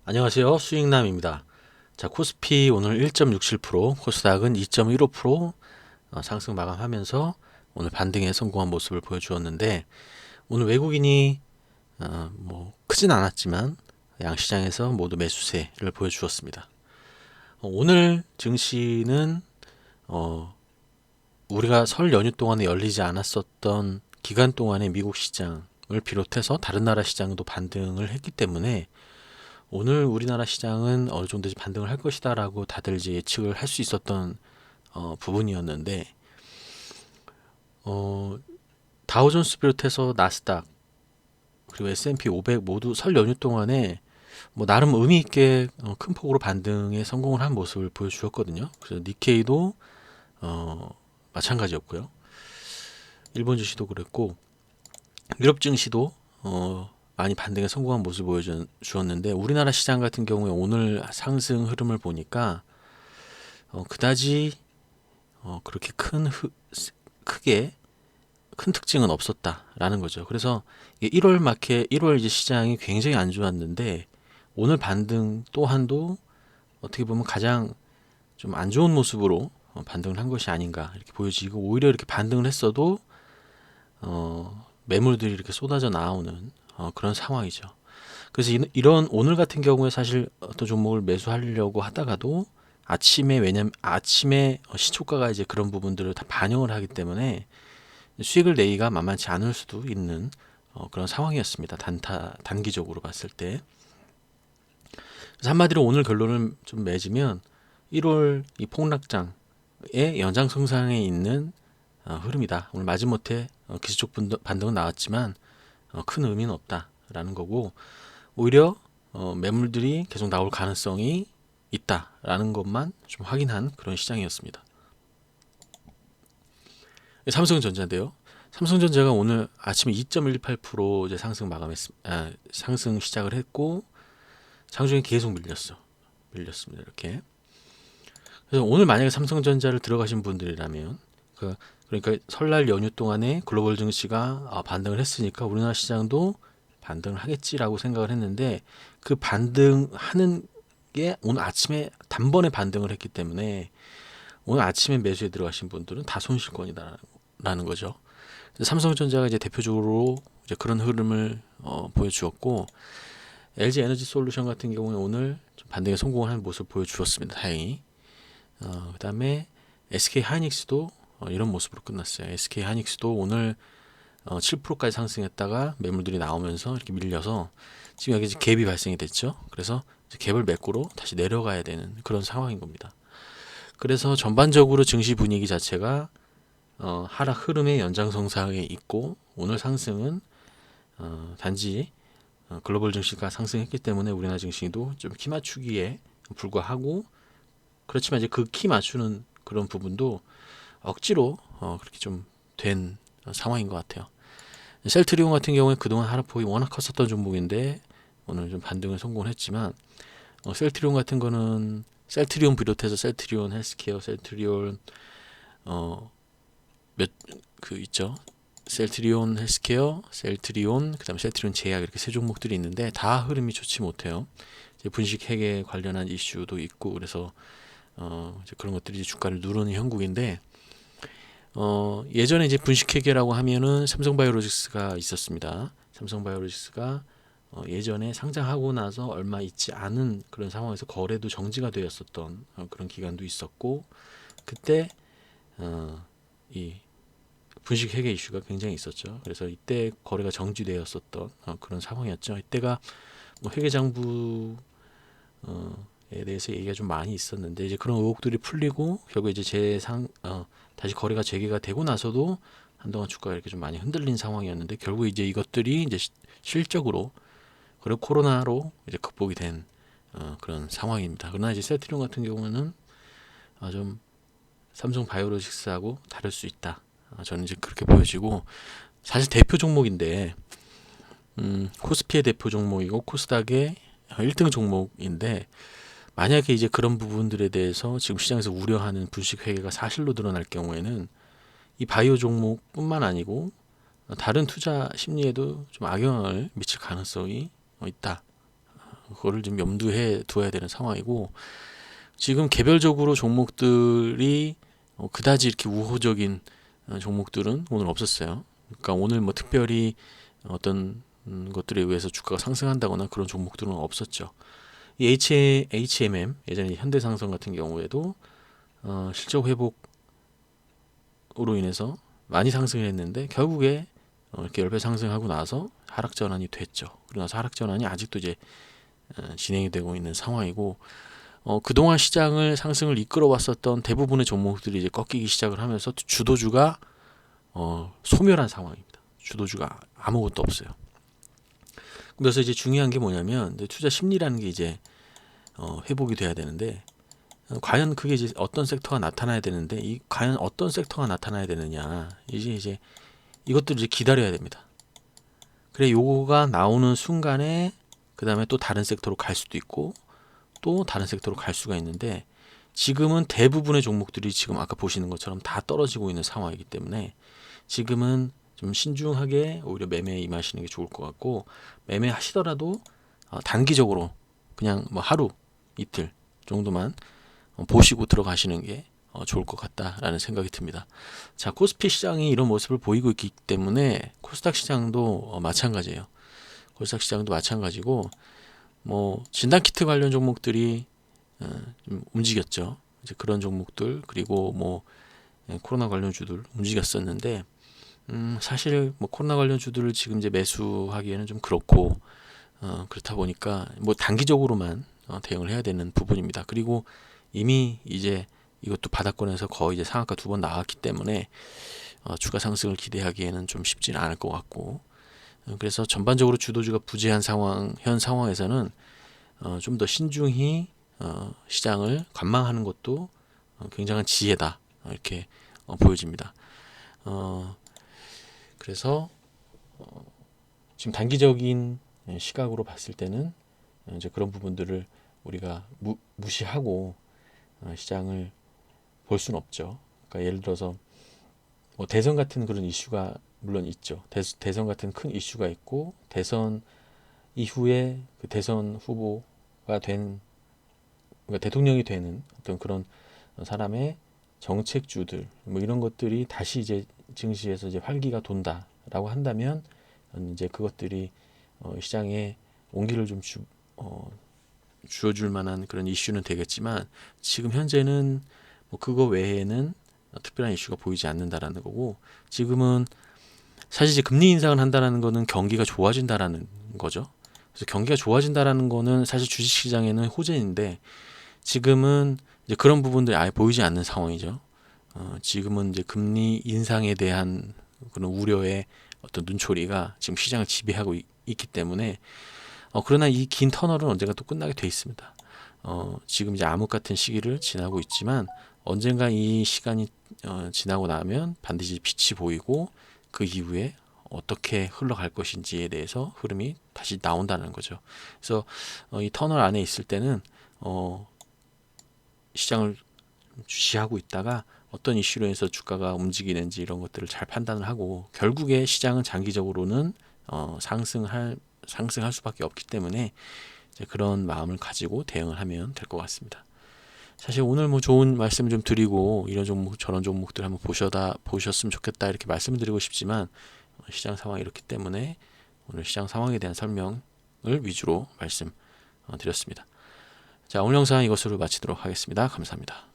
안녕하세요. 수익남입니다. 자, 코스피 오늘 1.67%, 코스닥은 2.15% 상승 마감하면서 오늘 반등에 성공한 모습을 보여주었는데, 오늘 외국인이 뭐 크진 않았지만 양시장에서 모두 매수세를 보여주었습니다. 오늘 증시는 우리가 설 연휴 동안에 열리지 않았었던 기간 동안의 미국 시장을 비롯해서 다른 나라 시장도 반등을 했기 때문에 오늘 우리나라 시장은 어느 정도 반등을 할 것이다라고 다들 이제 예측을 할 수 있었던 부분이었는데, 어, 다우존스 비롯해서 나스닥 그리고 S&P 500 모두 설 연휴 동안에 뭐 나름 의미 있게 큰 폭으로 반등에 성공을 한 모습을 보여주었거든요. 그래서 니케이도 마찬가지였고요. 일본 증시도 그랬고 유럽 증시도 많이 반등에 성공한 모습을 보여주었는데, 우리나라 시장 같은 경우에 오늘 상승 흐름을 보니까 그다지 그렇게 크게 큰 특징은 없었다라는 거죠. 그래서 1월 마켓, 1월 이제 시장이 굉장히 안 좋았는데 오늘 반등 또한도 어떻게 보면 가장 좀 안 좋은 모습으로 반등을 한 것이 아닌가 이렇게 보여지고, 오히려 이렇게 반등을 했어도 매물들이 이렇게 쏟아져 나오는 그런 상황이죠. 그래서 이런 오늘 같은 경우에 사실 어떤 종목을 매수하려고 하다가도 아침에, 왜냐면 아침에 시초가가 이제 그런 부분들을 다 반영을 하기 때문에 수익을 내기가 만만치 않을 수도 있는 그런 상황이었습니다. 단기적으로 봤을 때. 그래서 한마디로 오늘 결론을 좀 맺으면 1월 이 폭락장의 연장선상에 있는 흐름이다. 오늘 마지못해 기술적 반등은 나왔지만 큰 의미는 없다라는 거고, 오히려 매물들이 계속 나올 가능성이 있다라는 것만 좀 확인한 그런 시장이었습니다. 삼성전자인데요. 삼성전자가 오늘 아침에 2.18% 이제 상승 시작을 했고 장중에 계속 밀렸습니다. 이렇게. 그래서 오늘 만약에 삼성전자를 들어가신 분들이라면 그러니까 설날 연휴 동안에 글로벌 증시가 반등을 했으니까 우리나라 시장도 반등을 하겠지라고 생각을 했는데, 그 반등하는 게 오늘 아침에 단번에 반등을 했기 때문에 오늘 아침에 매수에 들어가신 분들은 다 손실권이다라는 거죠. 삼성전자가 이제 대표적으로 이제 그런 흐름을 보여주었고, LG 에너지 솔루션 같은 경우에 오늘 좀 반등에 성공한 모습을 보여주었습니다. 다행히. 그다음에 SK 하이닉스도 이런 모습으로 끝났어요. SK 하이닉스도 오늘 7%까지 상승했다가 매물들이 나오면서 이렇게 밀려서 지금 여기 이제 갭이 발생이 됐죠. 그래서 이제 갭을 메꾸러 다시 내려가야 되는 그런 상황인 겁니다. 그래서 전반적으로 증시 분위기 자체가 하락 흐름의 연장선상에 있고, 오늘 상승은 단지 글로벌 증시가 상승했기 때문에 우리나라 증시도 좀 키 맞추기에 불과하고, 그렇지만 이제 그 키 맞추는 그런 부분도 억지로 그렇게 좀 된 상황인 것 같아요. 셀트리온 같은 경우에 그동안 하락폭이 워낙 컸었던 종목인데 오늘 좀 반등을 성공했지만, 셀트리온 같은 거는 셀트리온 비롯해서 셀트리온 헬스케어, 셀트리온 몇 그 있죠. 셀트리온 헬스케어, 셀트리온, 그다음에 셀트리온 제약, 이렇게 세 종목들이 있는데 다 흐름이 좋지 못해요. 이제 분식 회계 관련한 이슈도 있고, 그래서 이제 그런 것들이 주가를 누르는 형국인데, 예전에 이제 분식회계라고 하면은 삼성바이오로직스가 있었습니다. 삼성바이오로직스가 예전에 상장하고 나서 얼마 있지 않은 그런 상황에서 거래도 정지가 되었었던 그런 기간도 있었고, 그때 이 분식회계 이슈가 굉장히 있었죠. 그래서 이때 거래가 정지되었었던 그런 상황이었죠. 이때가 뭐 회계장부에 대해서 얘기가 좀 많이 있었는데, 이제 그런 의혹들이 풀리고 결국 이제 다시 거래가 재개가 되고 나서도 한동안 주가가 이렇게 좀 많이 흔들린 상황이었는데, 결국 이제 이것들이 이제 실적으로 그리고 코로나로 이제 극복이 된 그런 상황입니다. 그러나 이제 셀트리온 같은 경우는 좀 삼성 바이오로직스하고 다를 수 있다. 저는 이제 그렇게 보여지고, 사실 대표 종목인데 코스피의 대표 종목이고 코스닥의 1등 종목인데, 만약에 이제 그런 부분들에 대해서 지금 시장에서 우려하는 분식 회계가 사실로 드러날 경우에는 이 바이오 종목뿐만 아니고 다른 투자 심리에도 좀 악영향을 미칠 가능성이 있다. 그거를 좀 염두에 두어야 되는 상황이고, 지금 개별적으로 종목들이 그다지 이렇게 우호적인 종목들은 오늘 없었어요. 그러니까 오늘 뭐 특별히 어떤 것들에 의해서 주가가 상승한다거나 그런 종목들은 없었죠. 이 HMM 예전에 현대상선 같은 경우에도 실적 회복으로 인해서 많이 상승을 했는데 결국에 이렇게 10배 상승하고 나서 하락 전환이 됐죠. 그러고 나서 하락 전환이 아직도 이제 진행이 되고 있는 상황이고, 그동안 시장을 상승을 이끌어 왔었던 대부분의 종목들이 이제 꺾이기 시작을 하면서 주도주가 소멸한 상황입니다. 주도주가 아무것도 없어요. 그래서 이제 중요한 게 뭐냐면 투자 심리라는 게 이제 회복이 돼야 되는데, 과연 그게 이제 어떤 섹터가 나타나야 되는데, 과연 어떤 섹터가 나타나야 되느냐, 이제 이것들을 이제 기다려야 됩니다. 그래, 요거가 나오는 순간에 그 다음에 또 다른 섹터로 갈 수도 있고 또 다른 섹터로 갈 수가 있는데, 지금은 대부분의 종목들이 지금 아까 보시는 것처럼 다 떨어지고 있는 상황이기 때문에 지금은 좀 신중하게 오히려 매매에 임하시는 게 좋을 것 같고, 매매 하시더라도 단기적으로 그냥 뭐 하루 이틀 정도만 보시고 들어가시는 게 좋을 것 같다라는 생각이 듭니다. 자, 코스피 시장이 이런 모습을 보이고 있기 때문에 코스닥 시장도 마찬가지예요. 코스닥 시장도 마찬가지고, 뭐 진단키트 관련 종목들이 좀 움직였죠. 이제 그런 종목들, 그리고 뭐 코로나 관련주들 움직였었는데, 사실 뭐 코로나 관련주들을 지금 이제 매수하기에는 좀 그렇고, 그렇다 보니까 뭐 단기적으로만 대응을 해야 되는 부분입니다. 그리고 이미 이제 이것도 바닥권에서 거의 이제 상한가 2번 나왔기 때문에 주가 상승을 기대하기에는 좀 쉽지는 않을 것 같고, 그래서 전반적으로 주도주가 부재한 현 상황에서는 좀 더 신중히 시장을 관망하는 것도 굉장한 지혜다, 이렇게 보여집니다. 그래서 지금 단기적인 시각으로 봤을 때는 이제 그런 부분들을 우리가 무시하고 시장을 볼 수는 없죠. 그러니까 예를 들어서 뭐 대선 같은 그런 이슈가 물론 있죠. 대선 같은 큰 이슈가 있고, 대선 이후에 그 대선 후보가 된, 그러니까 대통령이 되는 어떤 그런 사람의 정책주들 뭐 이런 것들이 다시 이제 증시에서 이제 활기가 돈다라고 한다면, 이제 그것들이 시장에 온기를 좀 주어줄 만한 그런 이슈는 되겠지만, 지금 현재는 뭐 그거 외에는 특별한 이슈가 보이지 않는다라는 거고, 지금은 사실 이제 금리 인상을 한다라는 거는 경기가 좋아진다라는 거죠. 그래서 경기가 좋아진다라는 거는 사실 주식시장에는 호재인데, 지금은 이제 그런 부분들이 아예 보이지 않는 상황이죠. 지금은 이제 금리 인상에 대한 그런 우려의 어떤 눈초리가 지금 시장을 지배하고 있기 때문에, 그러나 이 긴 터널은 언젠가 또 끝나게 돼 있습니다. 지금 이제 암흑 같은 시기를 지나고 있지만, 언젠가 이 시간이 지나고 나면 반드시 빛이 보이고, 그 이후에 어떻게 흘러갈 것인지에 대해서 흐름이 다시 나온다는 거죠. 그래서 이 터널 안에 있을 때는 시장을 주시하고 있다가 어떤 이슈로 해서 주가가 움직이는지 이런 것들을 잘 판단을 하고, 결국에 시장은 장기적으로는 상승할 수밖에 없기 때문에 이제 그런 마음을 가지고 대응을 하면 될 것 같습니다. 사실 오늘 뭐 좋은 말씀 좀 드리고, 이런 종목 저런 종목들 한번 보셨으면 좋겠다 이렇게 말씀을 드리고 싶지만, 시장 상황이 이렇기 때문에 오늘 시장 상황에 대한 설명을 위주로 말씀 드렸습니다. 자, 오늘 영상 이것으로 마치도록 하겠습니다. 감사합니다.